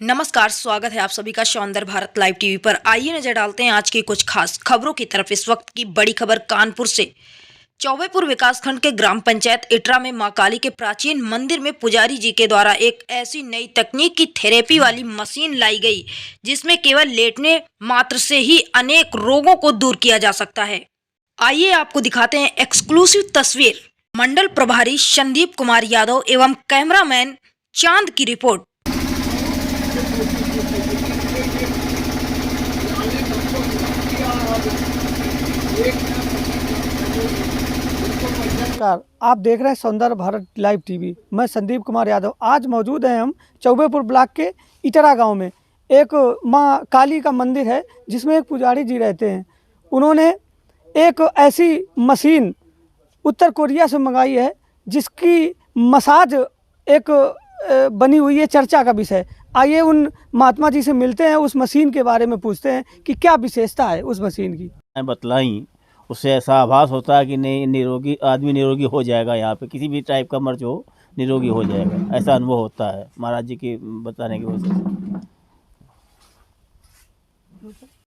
नमस्कार, स्वागत है आप सभी का सौंदर्य भारत लाइव टीवी पर। आइए नजर डालते हैं आज की कुछ खास खबरों की तरफ। इस वक्त की बड़ी खबर कानपुर से। चौबेपुर विकासखंड के ग्राम पंचायत इटरा में मां काली के प्राचीन मंदिर में पुजारी जी के द्वारा एक ऐसी नई तकनीक की थेरेपी वाली मशीन लाई गई जिसमें केवल लेटने मात्र से ही अनेक रोगों को दूर किया जा सकता है। आइए आपको दिखाते हैं एक्सक्लूसिव तस्वीर। मंडल प्रभारी संदीप कुमार यादव एवं कैमरामैन चांद की रिपोर्ट। नमस्कार, आप देख रहे हैं सौंदर्य भारत लाइव टीवी। मैं संदीप कुमार यादव। आज मौजूद हैं हम चौबेपुर ब्लॉक के इटरा गांव में। एक मां काली का मंदिर है जिसमें एक पुजारी जी रहते हैं। उन्होंने एक ऐसी मशीन उत्तर कोरिया से मंगाई है जिसकी मसाज एक बनी हुई है, चर्चा का विषय। आइए उन महात्मा जी से मिलते हैं, उस मशीन के बारे में पूछते हैं कि क्या विशेषता है उस मशीन की। बतलाई उससे ऐसा आभास होता है कि नहीं, निरोगी आदमी निरोगी हो जाएगा। यहाँ पे किसी भी टाइप का मर्ज हो निरोगी हो जाएगा, ऐसा अनुभव होता है महाराज जी के बताने की वजह से।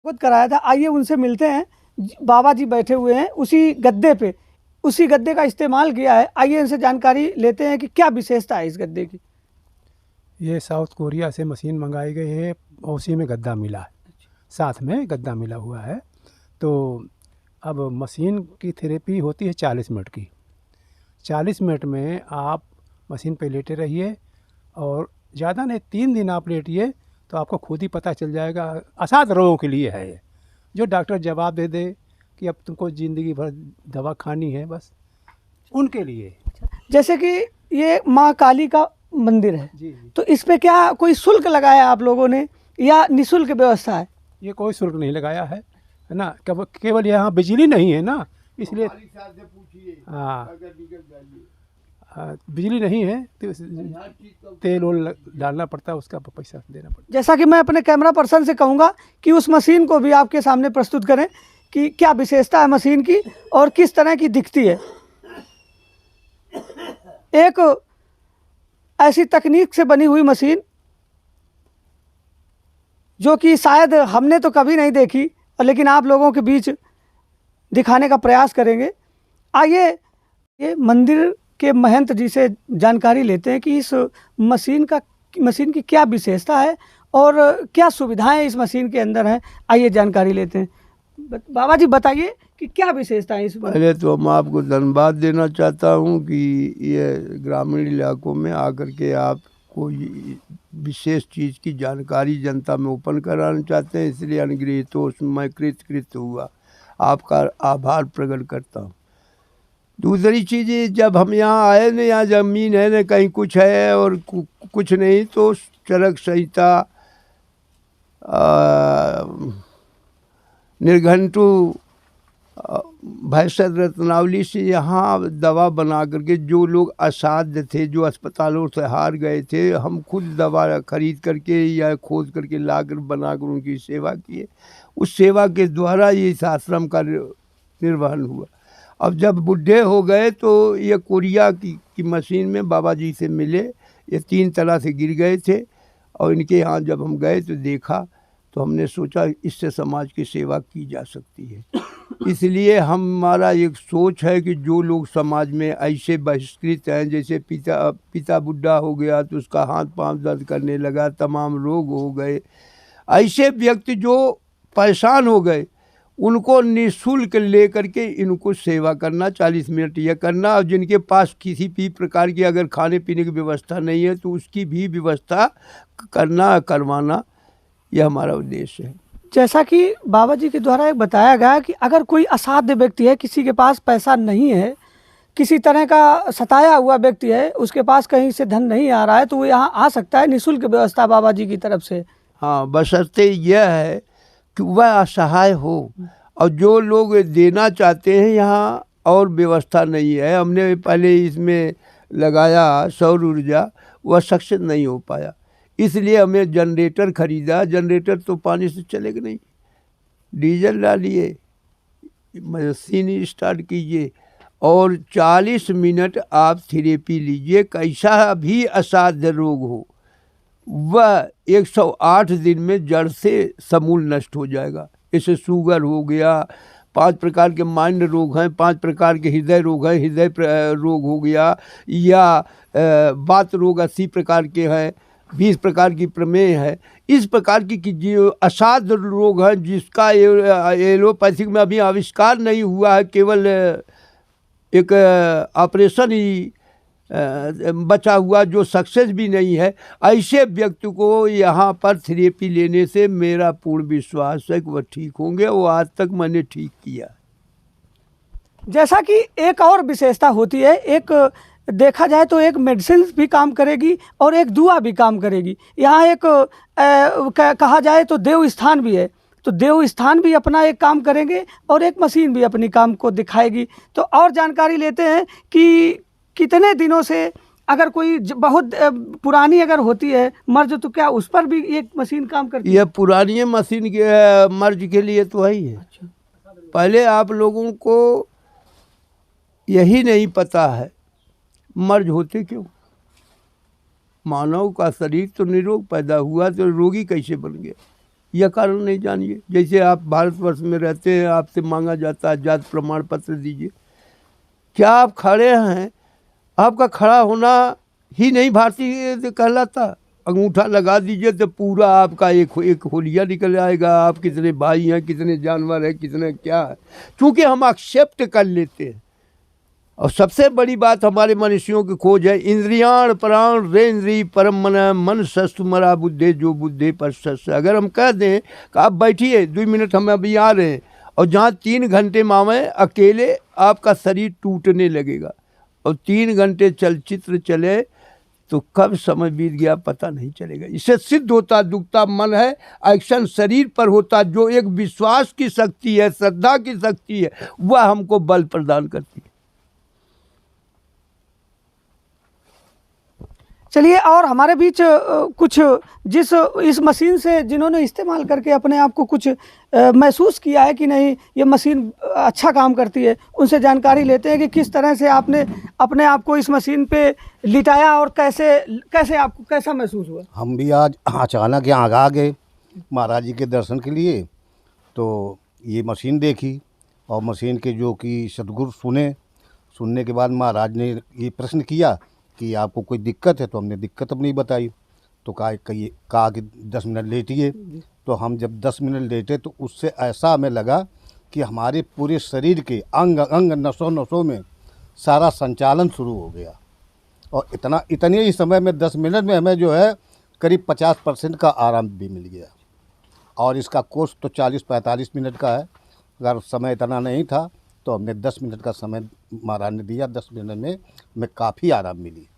खुद कराया था। आइए उनसे मिलते हैं। बाबा जी बैठे हुए हैं उसी गद्दे पे, उसी गद्दे का इस्तेमाल किया है। आइए इनसे जानकारी लेते हैं कि क्या विशेषता है इस गद्दे की। ये साउथ कोरिया से मशीन मंगाई गई है और उसी में गद्दा मिला है, साथ में गद्दा मिला हुआ है। तो अब मशीन की थेरेपी होती है 40 मिनट की। 40 मिनट में आप मशीन पे लेटे रहिए और ज़्यादा नहीं 3 दिन आप लेटिए तो आपको खुद ही पता चल जाएगा। असाध रोगों के लिए है ये, जो डॉक्टर जवाब दे दे कि अब तुमको ज़िंदगी भर दवा खानी है, बस उनके लिए। जैसे कि ये माँ काली का मंदिर है जी। तो इस पे क्या कोई शुल्क लगाया आप लोगों ने या निःशुल्क व्यवस्था है? ये कोई शुल्क नहीं लगाया है ना। केवल यहाँ बिजली नहीं है ना, इसलिए बिजली नहीं है तो तेल वोल डालना पड़ता है, उसका पैसा देना पड़ता है। जैसा कि मैं अपने कैमरा पर्सन से कहूँगा कि उस मशीन को भी आपके सामने प्रस्तुत करें कि क्या विशेषता है मशीन की और किस तरह की दिखती है। एक ऐसी तकनीक से बनी हुई मशीन जो कि शायद हमने तो कभी नहीं देखी, लेकिन आप लोगों के बीच दिखाने का प्रयास करेंगे। आइए ये मंदिर के महंत जी से जानकारी लेते हैं कि इस मशीन की क्या विशेषता है और क्या सुविधाएं इस मशीन के अंदर हैं। आइए जानकारी लेते हैं। बाबा जी बताइए कि क्या विशेषता है इस पर। पहले तो मैं आपको धन्यवाद देना चाहता हूं कि ये ग्रामीण इलाकों में आकर के आप कोई विशेष चीज़ की जानकारी जनता में ओपन कराना चाहते हैं, इसलिए अनुग्रहितों मैं कृत हुआ, आपका आभार प्रकट करता हूँ। दूसरी चीज़, जब हम यहाँ आए न, यहाँ ज़मीन है न, कहीं कुछ है और कुछ नहीं, तो चरक संहिता निर्घंटु भैंसद रत्नावली से यहाँ दवा बना करके जो लोग असाध्य थे, जो अस्पतालों से हार गए थे, हम खुद दवा खरीद करके या खोज करके लाकर बनाकर उनकी सेवा किए। उस सेवा के द्वारा ये इस आश्रम का निर्वहन हुआ। अब जब बूढ़े हो गए तो ये कोरिया की मशीन में बाबा जी से मिले। ये 3 तरह से गिर गए थे और इनके यहाँ जब हम गए तो देखा तो हमने सोचा इससे समाज की सेवा की जा सकती है। इसलिए हमारा एक सोच है कि जो लोग समाज में ऐसे बहिष्कृत हैं, जैसे पिता बूढ़ा हो गया तो उसका हाथ पांव दर्द करने लगा, तमाम रोग हो गए, ऐसे व्यक्ति जो परेशान हो गए उनको निःशुल्क ले करके इनको सेवा करना, 40 मिनट यह करना। और जिनके पास किसी भी प्रकार की अगर खाने पीने की व्यवस्था नहीं है तो उसकी भी व्यवस्था करवाना, यह हमारा उद्देश्य है। जैसा कि बाबा जी के द्वारा एक बताया गया कि अगर कोई असाध्य व्यक्ति है, किसी के पास पैसा नहीं है, किसी तरह का सताया हुआ व्यक्ति है, उसके पास कहीं से धन नहीं आ रहा है, तो वो यहाँ आ सकता है। निःशुल्क व्यवस्था बाबा जी की तरफ से। हाँ, बशर्ते यह है कि वह असहाय हो, और जो लोग देना चाहते हैं यहाँ और व्यवस्था नहीं है। हमने पहले इसमें लगाया सौर ऊर्जा, वह सक्सेस नहीं हो पाया, इसलिए हमें जनरेटर खरीदा। जनरेटर तो पानी से चलेगा नहीं, डीजल डालिए, मशीन स्टार्ट कीजिए और 40 मिनट आप थेरेपी लीजिए। कैसा भी असाध्य रोग हो वह 108 दिन में जड़ से समूल नष्ट हो जाएगा। जैसे शुगर हो गया, 5 प्रकार के माइंड रोग हैं, 5 प्रकार के हृदय रोग हैं, हृदय रोग हो गया, या वात रोग 80 प्रकार के हैं, 20 प्रकार की प्रमेह है। इस प्रकार की जो असाध्य रोग है जिसका एलोपैथिक में अभी आविष्कार नहीं हुआ है, केवल एक ऑपरेशन ही बचा हुआ जो सक्सेस भी नहीं है, ऐसे व्यक्ति को यहाँ पर थेरेपी लेने से मेरा पूर्ण विश्वास है कि वह ठीक होंगे। वो आज तक मैंने ठीक किया। जैसा कि एक और विशेषता होती है, एक देखा जाए तो एक मेडिसिन भी काम करेगी और एक दुआ भी काम करेगी। यहाँ एक कहा जाए तो देव स्थान भी है, तो देव स्थान भी अपना एक काम करेंगे और एक मशीन भी अपनी काम को दिखाएगी। तो और जानकारी लेते हैं कि कितने दिनों से अगर कोई बहुत पुरानी अगर होती है मर्ज, तो क्या उस पर भी एक मशीन काम करती है? यह पुरानी मशीन के मर्ज के लिए तो है ही है। पहले आप लोगों को यही नहीं पता है मर्ज होते क्यों। मानव का शरीर तो निरोग पैदा हुआ, तो रोगी कैसे बन गया, यह कारण नहीं जानिए। जैसे आप भारतवर्ष में रहते हैं, आपसे मांगा जाता है जात प्रमाण पत्र दीजिए, क्या आप खड़े हैं? आपका खड़ा होना ही नहीं भारतीय कहलाता। अंगूठा लगा दीजिए तो पूरा आपका एक होलिया निकल आएगा। आप कितने भाई हैं, कितने जानवर हैं, कितने क्या है, क्योंकि हम एक्सेप्ट कर लेते हैं। और सबसे बड़ी बात हमारे मनुष्यों की खोज है, इंद्रियाण प्राण रेन्द्रिय परम मन सस्तु मरा बुद्धे जो बुद्धे पर सस्त। अगर हम कह दें कि आप बैठिए 2 मिनट हम अभी आ रहे हैं, और जहाँ 3 घंटे मावें अकेले आपका शरीर टूटने लगेगा, और 3 घंटे चलचित्र चले तो कब समय बीत गया पता नहीं चलेगा। इससे सिद्ध होता दुखता मन है, एक्शन शरीर पर होता। जो एक विश्वास की शक्ति है, श्रद्धा की शक्ति है, वह हमको बल प्रदान करती है। चलिए, और हमारे बीच कुछ जिस इस मशीन से जिन्होंने इस्तेमाल करके अपने आप को कुछ महसूस किया है कि नहीं ये मशीन अच्छा काम करती है, उनसे जानकारी लेते हैं कि किस तरह से आपने अपने आप को इस मशीन पे लिटाया और कैसे आपको कैसा महसूस हुआ। हम भी आज अचानक यहाँ आ गए महाराज जी के दर्शन के लिए, तो ये मशीन देखी और मशीन के जो कि सदगुरु सुनने के बाद महाराज ने ये प्रश्न किया कि आपको कोई दिक्कत है, तो हमने दिक्कत अपनी बताई। तो कहा कि 10 मिनट लेटिए। तो हम जब 10 मिनट लेटे तो उससे ऐसा हमें लगा कि हमारे पूरे शरीर के अंग अंग नसों में सारा संचालन शुरू हो गया। और इतने ही समय में 10 मिनट में हमें जो है करीब 50% का आराम भी मिल गया। और इसका कोर्स तो 40-45 मिनट का है। अगर समय इतना नहीं था तो हमने 10 मिनट का समय महाराज ने दिया। 10 मिनट में हमें काफ़ी आराम मिली।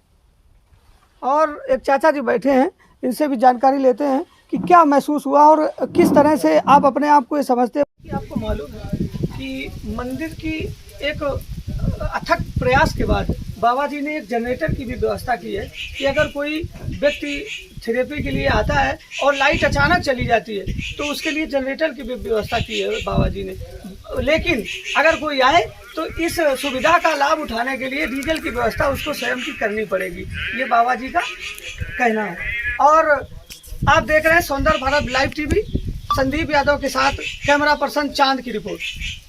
और एक चाचा जी बैठे हैं, इनसे भी जानकारी लेते हैं कि क्या महसूस हुआ और किस तरह से आप अपने आप को ये समझते हैं कि आपको मालूम है कि मंदिर की एक अथक प्रयास के बाद बाबा जी ने एक जनरेटर की भी व्यवस्था की है कि अगर कोई व्यक्ति थेरेपी के लिए आता है और लाइट अचानक चली जाती है तो उसके लिए जनरेटर की भी व्यवस्था की है बाबा जी ने। लेकिन अगर कोई आए तो इस सुविधा का लाभ उठाने के लिए डीजल की व्यवस्था उसको स्वयं की करनी पड़ेगी, ये बाबा जी का कहना है। और आप देख रहे हैं सौंदर्य भारत लाइव टीवी, संदीप यादव के साथ कैमरा पर्सन चांद की रिपोर्ट।